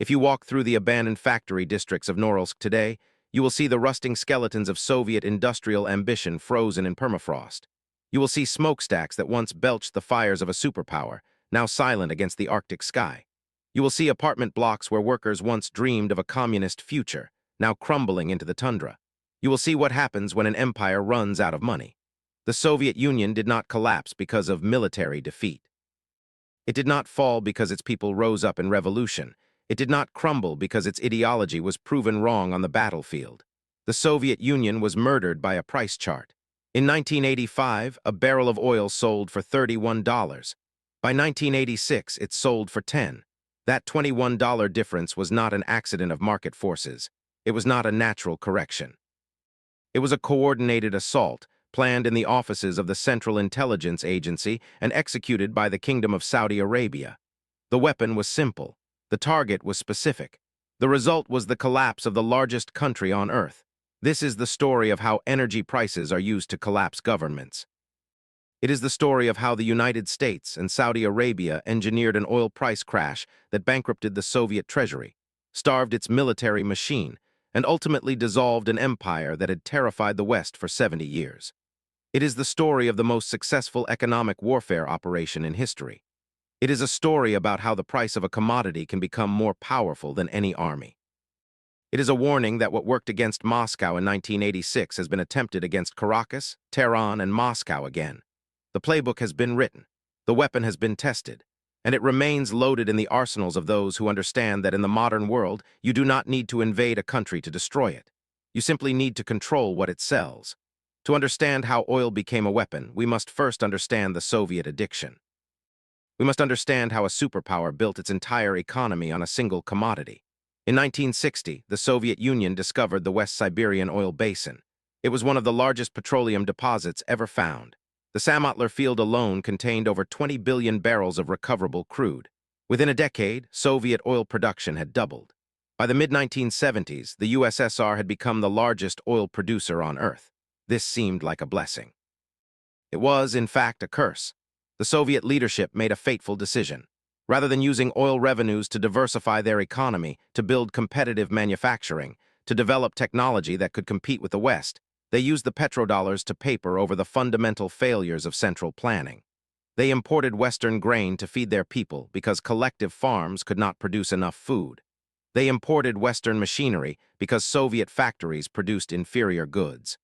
If you walk through the abandoned factory districts of Norilsk today, you will see the rusting skeletons of Soviet industrial ambition frozen in permafrost. You will see smokestacks that once belched the fires of a superpower, now silent against the Arctic sky. You will see apartment blocks where workers once dreamed of a communist future, now crumbling into the tundra. You will see what happens when an empire runs out of money. The Soviet Union did not collapse because of military defeat. It did not fall because its people rose up in revolution. It did not crumble because its ideology was proven wrong on the battlefield. The Soviet Union was murdered by a price chart. In 1985, a barrel of oil sold for $31. By 1986, it sold for $10. That $21 difference was not an accident of market forces. It was not a natural correction. It was a coordinated assault, planned in the offices of the Central Intelligence Agency and executed by the Kingdom of Saudi Arabia. The weapon was simple. The target was specific. The result was the collapse of the largest country on Earth. This is the story of how energy prices are used to collapse governments. It is the story of how the United States and Saudi Arabia engineered an oil price crash that bankrupted the Soviet treasury, starved its military machine, and ultimately dissolved an empire that had terrified the West for 70 years. It is the story of the most successful economic warfare operation in history. It is a story about how the price of a commodity can become more powerful than any army. It is a warning that what worked against Moscow in 1986 has been attempted against Caracas, Tehran, and Moscow again. The playbook has been written, the weapon has been tested, and it remains loaded in the arsenals of those who understand that in the modern world, you do not need to invade a country to destroy it. You simply need to control what it sells. To understand how oil became a weapon, we must first understand the Soviet addiction. We must understand how a superpower built its entire economy on a single commodity. In 1960, the Soviet Union discovered the West Siberian oil basin. It was one of the largest petroleum deposits ever found. The Samotler field alone contained over 20 billion barrels of recoverable crude. Within a decade, Soviet oil production had doubled. By the mid-1970s, the USSR had become the largest oil producer on Earth. This seemed like a blessing. It was, in fact, a curse. The Soviet leadership made a fateful decision. Rather than using oil revenues to diversify their economy, to build competitive manufacturing, to develop technology that could compete with the West, they used the petrodollars to paper over the fundamental failures of central planning. They imported Western grain to feed their people because collective farms could not produce enough food. They imported Western machinery because Soviet factories produced inferior goods.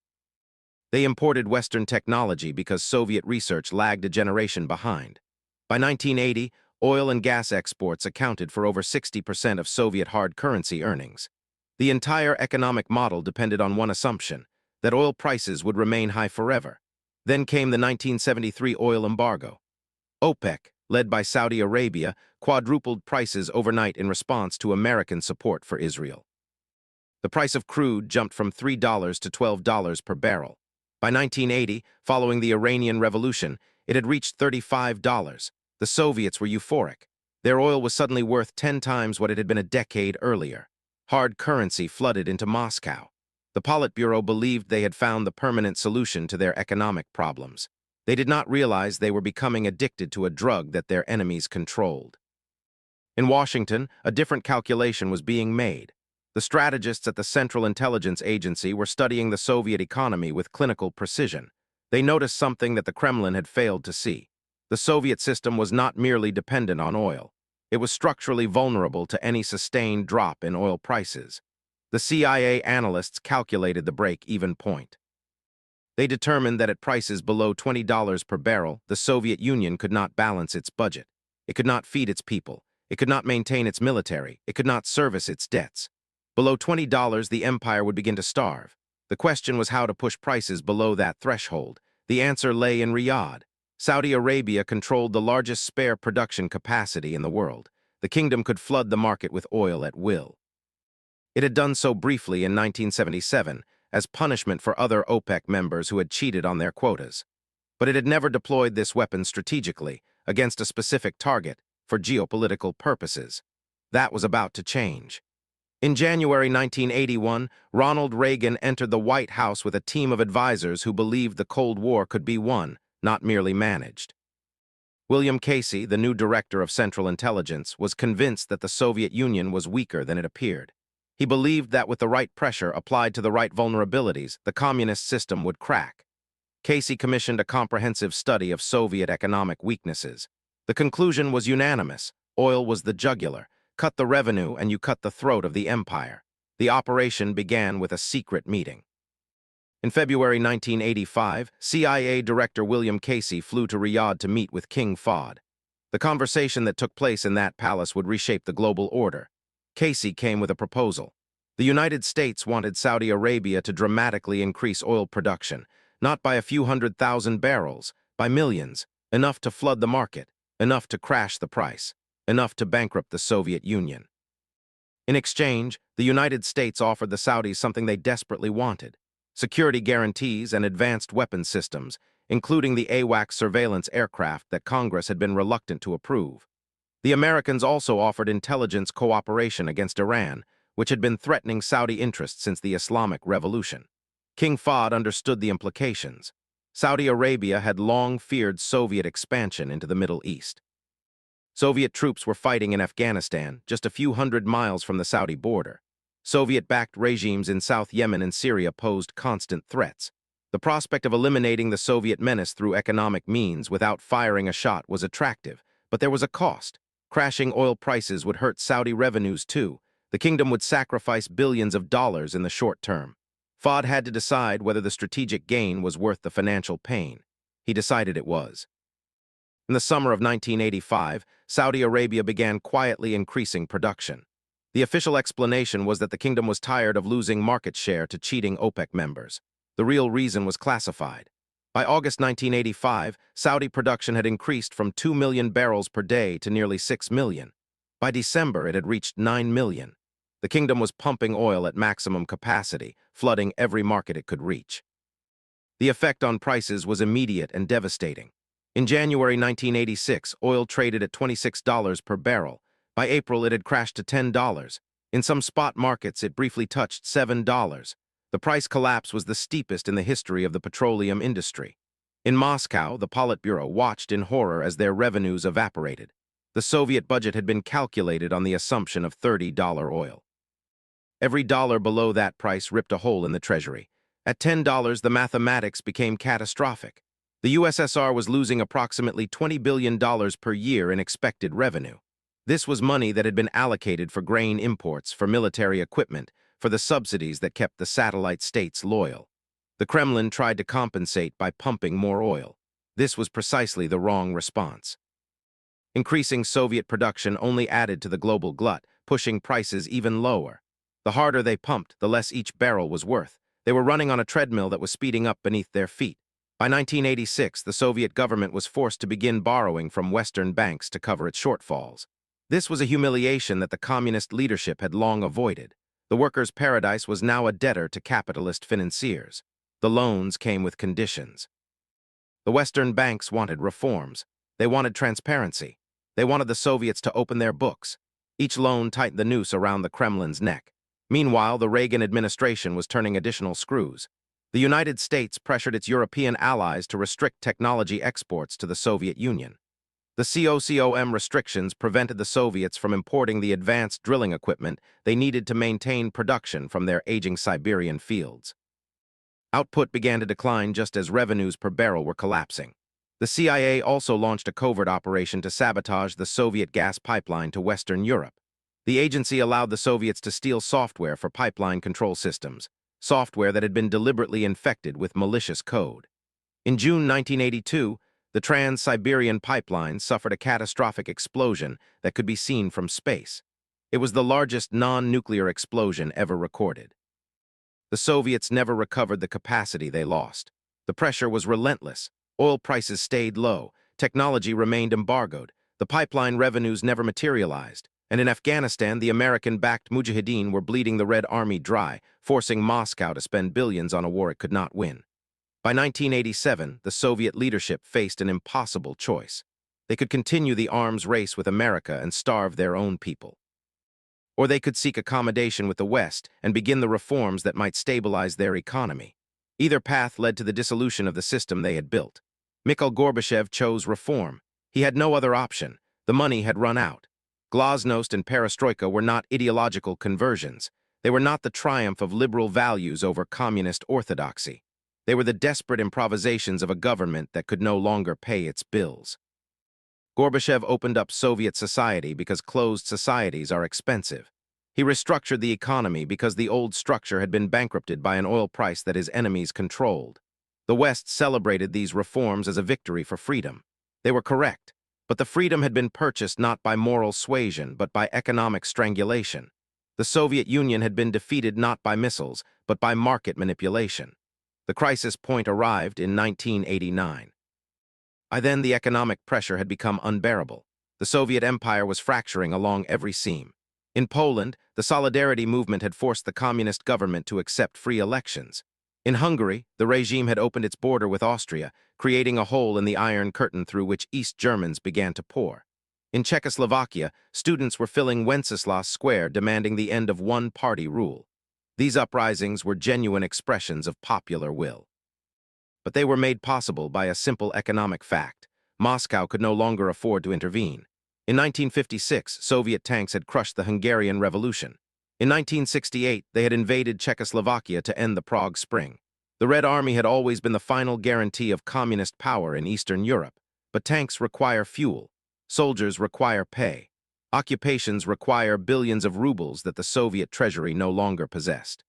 They imported Western technology because Soviet research lagged a generation behind. By 1980, oil and gas exports accounted for over 60% of Soviet hard currency earnings. The entire economic model depended on one assumption, that oil prices would remain high forever. Then came the 1973 oil embargo. OPEC, led by Saudi Arabia, quadrupled prices overnight in response to American support for Israel. The price of crude jumped from $3 to $12 per barrel. By 1980, following the Iranian Revolution, it had reached $35. The Soviets were euphoric. Their oil was suddenly worth 10 times what it had been a decade earlier. Hard currency flooded into Moscow. The Politburo believed they had found the permanent solution to their economic problems. They did not realize they were becoming addicted to a drug that their enemies controlled. In Washington, a different calculation was being made. The strategists at the Central Intelligence Agency were studying the Soviet economy with clinical precision. They noticed something that the Kremlin had failed to see. The Soviet system was not merely dependent on oil. It was structurally vulnerable to any sustained drop in oil prices. The CIA analysts calculated the break-even point. They determined that at prices below $20 per barrel, the Soviet Union could not balance its budget. It could not feed its people. It could not maintain its military. It could not service its debts. Below $20, the empire would begin to starve. The question was how to push prices below that threshold. The answer lay in Riyadh. Saudi Arabia controlled the largest spare production capacity in the world. The kingdom could flood the market with oil at will. It had done so briefly in 1977, as punishment for other OPEC members who had cheated on their quotas. But it had never deployed this weapon strategically, against a specific target, for geopolitical purposes. That was about to change. In January 1981, Ronald Reagan entered the White House with a team of advisors who believed the Cold War could be won, not merely managed. William Casey, the new director of Central Intelligence, was convinced that the Soviet Union was weaker than it appeared. He believed that with the right pressure applied to the right vulnerabilities, the communist system would crack. Casey commissioned a comprehensive study of Soviet economic weaknesses. The conclusion was unanimous. Oil was the jugular. Cut the revenue and you cut the throat of the empire. The operation began with a secret meeting. In February 1985, CIA Director William Casey flew to Riyadh to meet with King Fahd. The conversation that took place in that palace would reshape the global order. Casey came with a proposal. The United States wanted Saudi Arabia to dramatically increase oil production, not by a few 100,000 barrels, by millions, enough to flood the market, enough to crash the price, enough to bankrupt the Soviet Union. In exchange, the United States offered the Saudis something they desperately wanted: security guarantees and advanced weapons systems, including the AWACS surveillance aircraft that Congress had been reluctant to approve. The Americans also offered intelligence cooperation against Iran, which had been threatening Saudi interests since the Islamic Revolution. King Fahd understood the implications. Saudi Arabia had long feared Soviet expansion into the Middle East. Soviet troops were fighting in Afghanistan, just a few hundred miles from the Saudi border. Soviet-backed regimes in South Yemen and Syria posed constant threats. The prospect of eliminating the Soviet menace through economic means without firing a shot was attractive, but there was a cost. Crashing oil prices would hurt Saudi revenues too. The kingdom would sacrifice billions of dollars in the short term. Fahd had to decide whether the strategic gain was worth the financial pain. He decided it was. In the summer of 1985, Saudi Arabia began quietly increasing production. The official explanation was that the kingdom was tired of losing market share to cheating OPEC members. The real reason was classified. By August 1985, Saudi production had increased from 2 million barrels per day to nearly 6 million. By December, it had reached 9 million. The kingdom was pumping oil at maximum capacity, flooding every market it could reach. The effect on prices was immediate and devastating. In January 1986, oil traded at $26 per barrel. By April, it had crashed to $10. In some spot markets, it briefly touched $7. The price collapse was the steepest in the history of the petroleum industry. In Moscow, the Politburo watched in horror as their revenues evaporated. The Soviet budget had been calculated on the assumption of $30 oil. Every dollar below that price ripped a hole in the treasury. At $10, the mathematics became catastrophic. The USSR was losing approximately $20 billion per year in expected revenue. This was money that had been allocated for grain imports, for military equipment, for the subsidies that kept the satellite states loyal. The Kremlin tried to compensate by pumping more oil. This was precisely the wrong response. Increasing Soviet production only added to the global glut, pushing prices even lower. The harder they pumped, the less each barrel was worth. They were running on a treadmill that was speeding up beneath their feet. By 1986, the Soviet government was forced to begin borrowing from Western banks to cover its shortfalls. This was a humiliation that the communist leadership had long avoided. The workers' paradise was now a debtor to capitalist financiers. The loans came with conditions. The Western banks wanted reforms. They wanted transparency. They wanted the Soviets to open their books. Each loan tightened the noose around the Kremlin's neck. Meanwhile, the Reagan administration was turning additional screws. The United States pressured its European allies to restrict technology exports to the Soviet Union. The COCOM restrictions prevented the Soviets from importing the advanced drilling equipment they needed to maintain production from their aging Siberian fields. Output began to decline just as revenues per barrel were collapsing. The CIA also launched a covert operation to sabotage the Soviet gas pipeline to Western Europe. The agency allowed the Soviets to steal software for pipeline control systems, software that had been deliberately infected with malicious code. In June 1982, the Trans-Siberian pipeline suffered a catastrophic explosion that could be seen from space. It was the largest non-nuclear explosion ever recorded. The Soviets never recovered the capacity they lost. The pressure was relentless. Oil prices stayed low. Technology remained embargoed. The pipeline revenues never materialized. And in Afghanistan, the American-backed Mujahideen were bleeding the Red Army dry, forcing Moscow to spend billions on a war it could not win. By 1987, the Soviet leadership faced an impossible choice. They could continue the arms race with America and starve their own people. Or they could seek accommodation with the West and begin the reforms that might stabilize their economy. Either path led to the dissolution of the system they had built. Mikhail Gorbachev chose reform. He had no other option. The money had run out. Glasnost and perestroika were not ideological conversions. They were not the triumph of liberal values over communist orthodoxy. They were the desperate improvisations of a government that could no longer pay its bills. Gorbachev opened up Soviet society because closed societies are expensive. He restructured the economy because the old structure had been bankrupted by an oil price that his enemies controlled. The West celebrated these reforms as a victory for freedom. They were correct, but the freedom had been purchased not by moral suasion, but by economic strangulation. The Soviet Union had been defeated not by missiles, but by market manipulation. The crisis point arrived in 1989. By then, the economic pressure had become unbearable. The Soviet Empire was fracturing along every seam. In Poland, the Solidarity movement had forced the communist government to accept free elections. In Hungary, the regime had opened its border with Austria, creating a hole in the Iron Curtain through which East Germans began to pour. In Czechoslovakia, students were filling Wenceslas Square demanding the end of one-party rule. These uprisings were genuine expressions of popular will. But they were made possible by a simple economic fact. Moscow could no longer afford to intervene. In 1956, Soviet tanks had crushed the Hungarian Revolution. In 1968, they had invaded Czechoslovakia to end the Prague Spring. The Red Army had always been the final guarantee of communist power in Eastern Europe. But tanks require fuel. Soldiers require pay. Occupations require billions of rubles that the Soviet treasury no longer possessed.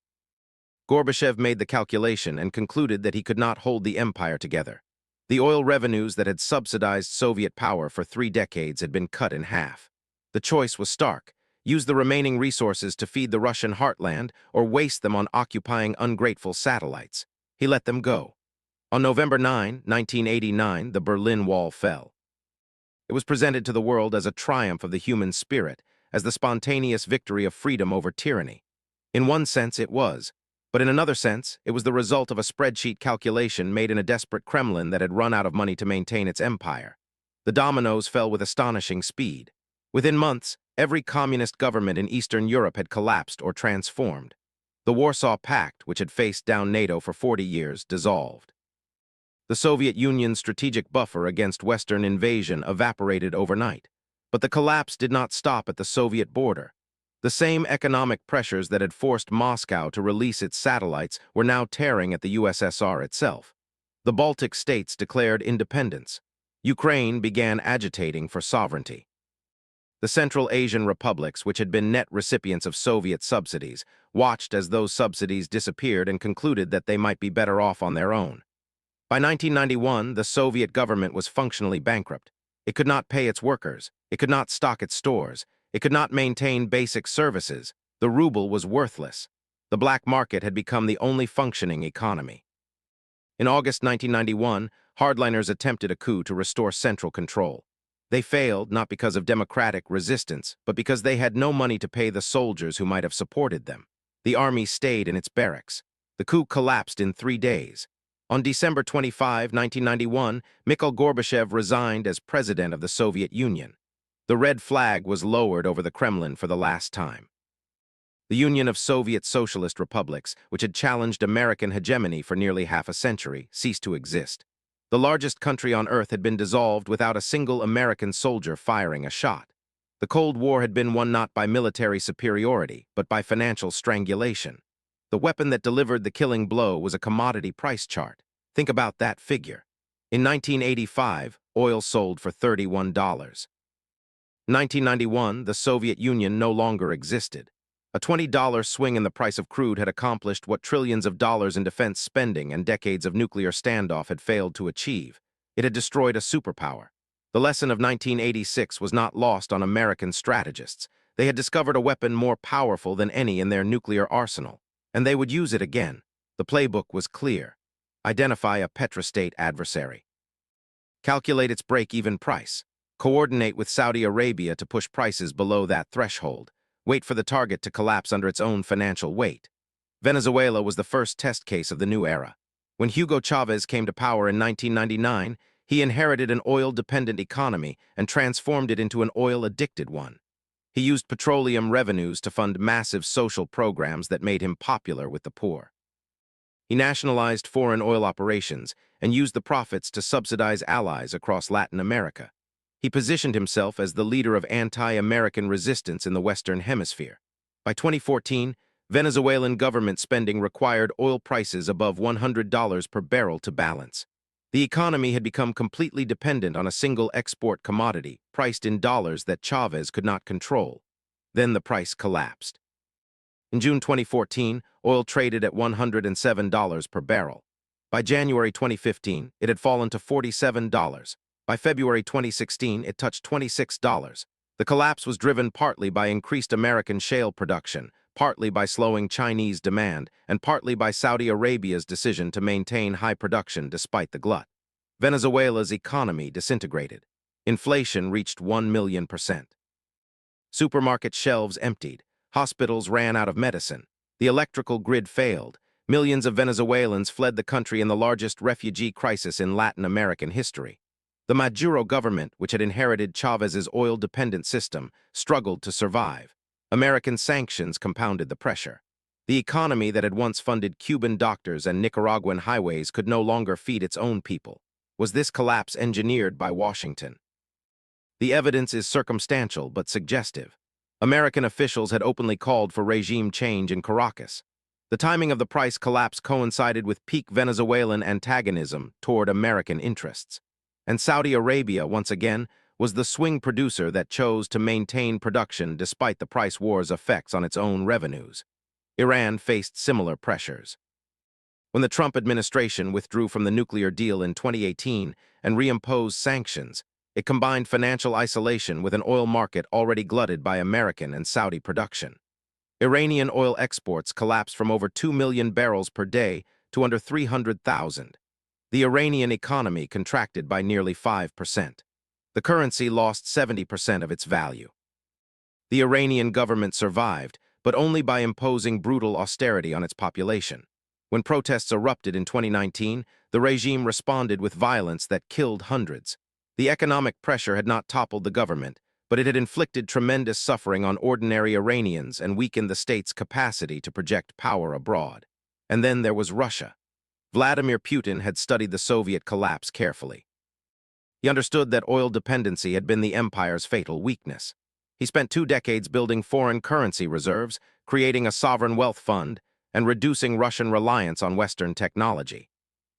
Gorbachev made the calculation and concluded that he could not hold the empire together. The oil revenues that had subsidized Soviet power for 3 decades had been cut in half. The choice was stark: use the remaining resources to feed the Russian heartland or waste them on occupying ungrateful satellites. He let them go. On November 9, 1989, the Berlin Wall fell. It was presented to the world as a triumph of the human spirit, as the spontaneous victory of freedom over tyranny. In one sense, it was. But in another sense, it was the result of a spreadsheet calculation made in a desperate Kremlin that had run out of money to maintain its empire. The dominoes fell with astonishing speed. Within months, every communist government in Eastern Europe had collapsed or transformed. The Warsaw Pact, which had faced down NATO for 40 years, dissolved. The Soviet Union's strategic buffer against Western invasion evaporated overnight. But the collapse did not stop at the Soviet border. The same economic pressures that had forced Moscow to release its satellites were now tearing at the USSR itself. The Baltic states declared independence. Ukraine began agitating for sovereignty. The Central Asian republics, which had been net recipients of Soviet subsidies, watched as those subsidies disappeared and concluded that they might be better off on their own. By 1991, the Soviet government was functionally bankrupt. It could not pay its workers. It could not stock its stores. It could not maintain basic services. The ruble was worthless. The black market had become the only functioning economy. In August 1991, hardliners attempted a coup to restore central control. They failed not because of democratic resistance, but because they had no money to pay the soldiers who might have supported them. The army stayed in its barracks. The coup collapsed in 3 days. On December 25, 1991, Mikhail Gorbachev resigned as president of the Soviet Union. The red flag was lowered over the Kremlin for the last time. The Union of Soviet Socialist Republics, which had challenged American hegemony for nearly half a century, ceased to exist. The largest country on Earth had been dissolved without a single American soldier firing a shot. The Cold War had been won not by military superiority, but by financial strangulation. The weapon that delivered the killing blow was a commodity price chart. Think about that figure. In 1985, oil sold for $31. In 1991, the Soviet Union no longer existed. A $20 swing in the price of crude had accomplished what trillions of dollars in defense spending and decades of nuclear standoff had failed to achieve. It had destroyed a superpower. The lesson of 1986 was not lost on American strategists. They had discovered a weapon more powerful than any in their nuclear arsenal, and they would use it again. The playbook was clear. Identify a petrostate adversary. Calculate its break-even price. Coordinate with Saudi Arabia to push prices below that threshold. Wait for the target to collapse under its own financial weight. Venezuela was the first test case of the new era. When Hugo Chavez came to power in 1999, he inherited an oil-dependent economy and transformed it into an oil-addicted one. He used petroleum revenues to fund massive social programs that made him popular with the poor. He nationalized foreign oil operations and used the profits to subsidize allies across Latin America. He positioned himself as the leader of anti-American resistance in the Western Hemisphere. By 2014, Venezuelan government spending required oil prices above $100 per barrel to balance. The economy had become completely dependent on a single export commodity, priced in dollars that Chavez could not control. Then the price collapsed. In June 2014, oil traded at $107 per barrel. By January 2015, it had fallen to $47. By February 2016, it touched $26. The collapse was driven partly by increased American shale production, partly by slowing Chinese demand, and partly by Saudi Arabia's decision to maintain high production despite the glut. Venezuela's economy disintegrated. Inflation reached 1,000,000%. Supermarket shelves emptied. Hospitals ran out of medicine. The electrical grid failed. Millions of Venezuelans fled the country in the largest refugee crisis in Latin American history. The Maduro government, which had inherited Chavez's oil-dependent system, struggled to survive. American sanctions compounded the pressure. The economy that had once funded Cuban doctors and Nicaraguan highways could no longer feed its own people. Was this collapse engineered by Washington? The evidence is circumstantial but suggestive. American officials had openly called for regime change in Caracas. The timing of the price collapse coincided with peak Venezuelan antagonism toward American interests. And Saudi Arabia, once again, was the swing producer that chose to maintain production despite the price war's effects on its own revenues. Iran faced similar pressures. When the Trump administration withdrew from the nuclear deal in 2018 and reimposed sanctions, it combined financial isolation with an oil market already glutted by American and Saudi production. Iranian oil exports collapsed from over 2 million barrels per day to under 300,000. The Iranian economy contracted by nearly 5%. The currency lost 70% of its value. The Iranian government survived, but only by imposing brutal austerity on its population. When protests erupted in 2019, the regime responded with violence that killed hundreds. The economic pressure had not toppled the government, but it had inflicted tremendous suffering on ordinary Iranians and weakened the state's capacity to project power abroad. And then there was Russia. Vladimir Putin had studied the Soviet collapse carefully. He understood that oil dependency had been the empire's fatal weakness. He spent 2 decades building foreign currency reserves, creating a sovereign wealth fund, and reducing Russian reliance on Western technology.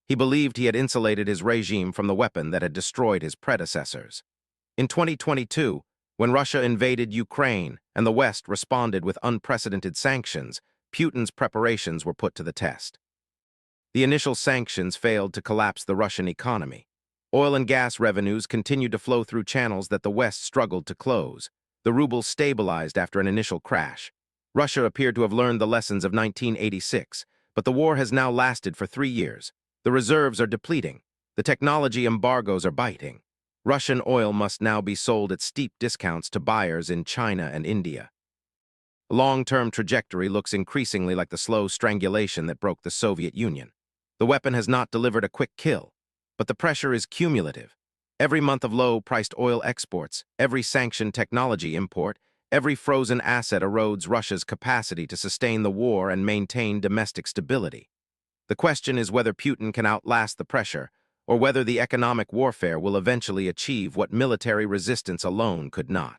He believed he had insulated his regime from the weapon that had destroyed his predecessors. In 2022, when Russia invaded Ukraine and the West responded with unprecedented sanctions, Putin's preparations were put to the test. The initial sanctions failed to collapse the Russian economy. Oil and gas revenues continued to flow through channels that the West struggled to close. The ruble stabilized after an initial crash. Russia appeared to have learned the lessons of 1986, but the war has now lasted for 3 years. The reserves are depleting. The technology embargoes are biting. Russian oil must now be sold at steep discounts to buyers in China and India. The long-term trajectory looks increasingly like the slow strangulation that broke the Soviet Union. The weapon has not delivered a quick kill, but the pressure is cumulative. Every month of low-priced oil exports, every sanctioned technology import, every frozen asset erodes Russia's capacity to sustain the war and maintain domestic stability. The question is whether Putin can outlast the pressure, or whether the economic warfare will eventually achieve what military resistance alone could not.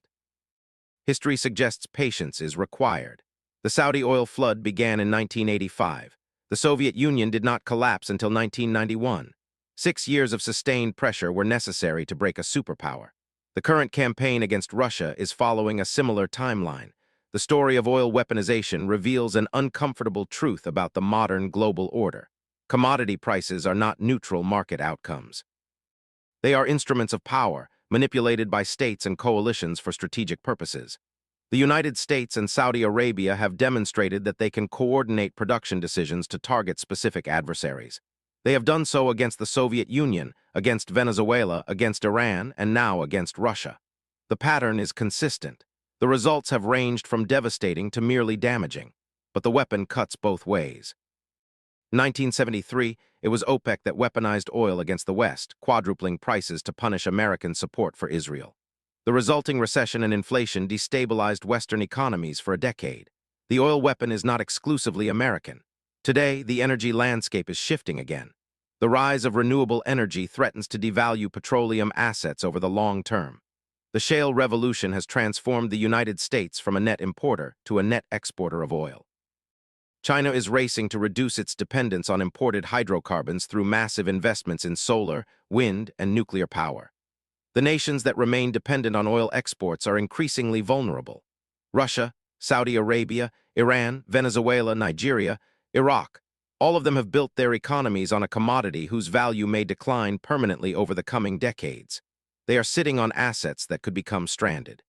History suggests patience is required. The Saudi oil flood began in 1985. The Soviet Union did not collapse until 1991. 6 years of sustained pressure were necessary to break a superpower. The current campaign against Russia is following a similar timeline. The story of oil weaponization reveals an uncomfortable truth about the modern global order. Commodity prices are not neutral market outcomes. They are instruments of power, manipulated by states and coalitions for strategic purposes. The United States and Saudi Arabia have demonstrated that they can coordinate production decisions to target specific adversaries. They have done so against the Soviet Union, against Venezuela, against Iran, and now against Russia. The pattern is consistent. The results have ranged from devastating to merely damaging, but the weapon cuts both ways. In 1973, it was OPEC that weaponized oil against the West, quadrupling prices to punish American support for Israel. The resulting recession and inflation destabilized Western economies for a decade. The oil weapon is not exclusively American. Today, the energy landscape is shifting again. The rise of renewable energy threatens to devalue petroleum assets over the long term. The shale revolution has transformed the United States from a net importer to a net exporter of oil. China is racing to reduce its dependence on imported hydrocarbons through massive investments in solar, wind, and nuclear power. The nations that remain dependent on oil exports are increasingly vulnerable. Russia, Saudi Arabia, Iran, Venezuela, Nigeria, Iraq, all of them have built their economies on a commodity whose value may decline permanently over the coming decades. They are sitting on assets that could become stranded.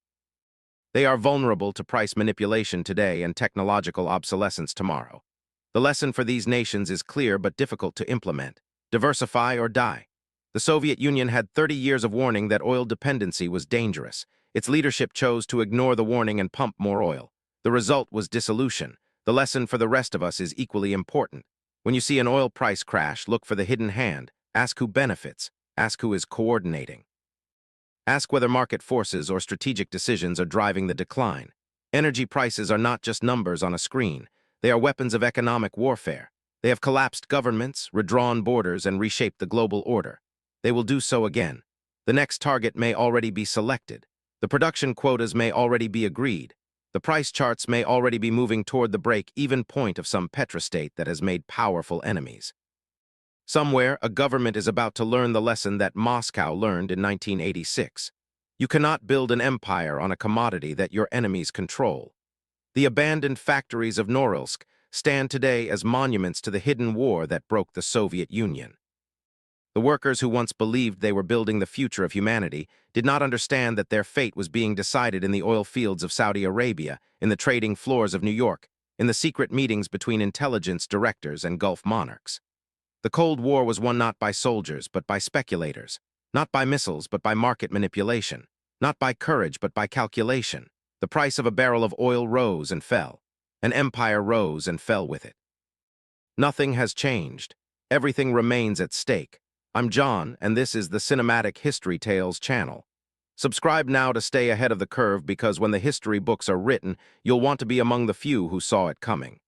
They are vulnerable to price manipulation today and technological obsolescence tomorrow. The lesson for these nations is clear but difficult to implement. Diversify or die. The Soviet Union had 30 years of warning that oil dependency was dangerous. Its leadership chose to ignore the warning and pump more oil. The result was dissolution. The lesson for the rest of us is equally important. When you see an oil price crash, look for the hidden hand. Ask who benefits. Ask who is coordinating. Ask whether market forces or strategic decisions are driving the decline. Energy prices are not just numbers on a screen. They are weapons of economic warfare. They have collapsed governments, redrawn borders, and reshaped the global order. They will do so again. The next target may already be selected. The production quotas may already be agreed. The price charts may already be moving toward the break-even point of some petrostate that has made powerful enemies. Somewhere, a government is about to learn the lesson that Moscow learned in 1986. You cannot build an empire on a commodity that your enemies control. The abandoned factories of Norilsk stand today as monuments to the hidden war that broke the Soviet Union. The workers who once believed they were building the future of humanity did not understand that their fate was being decided in the oil fields of Saudi Arabia, in the trading floors of New York, in the secret meetings between intelligence directors and Gulf monarchs. The Cold War was won not by soldiers, but by speculators, not by missiles, but by market manipulation, not by courage, but by calculation. The price of a barrel of oil rose and fell. An empire rose and fell with it. Nothing has changed. Everything remains at stake. I'm John, and this is the Cinematic History Tales channel. Subscribe now to stay ahead of the curve because when the history books are written, you'll want to be among the few who saw it coming.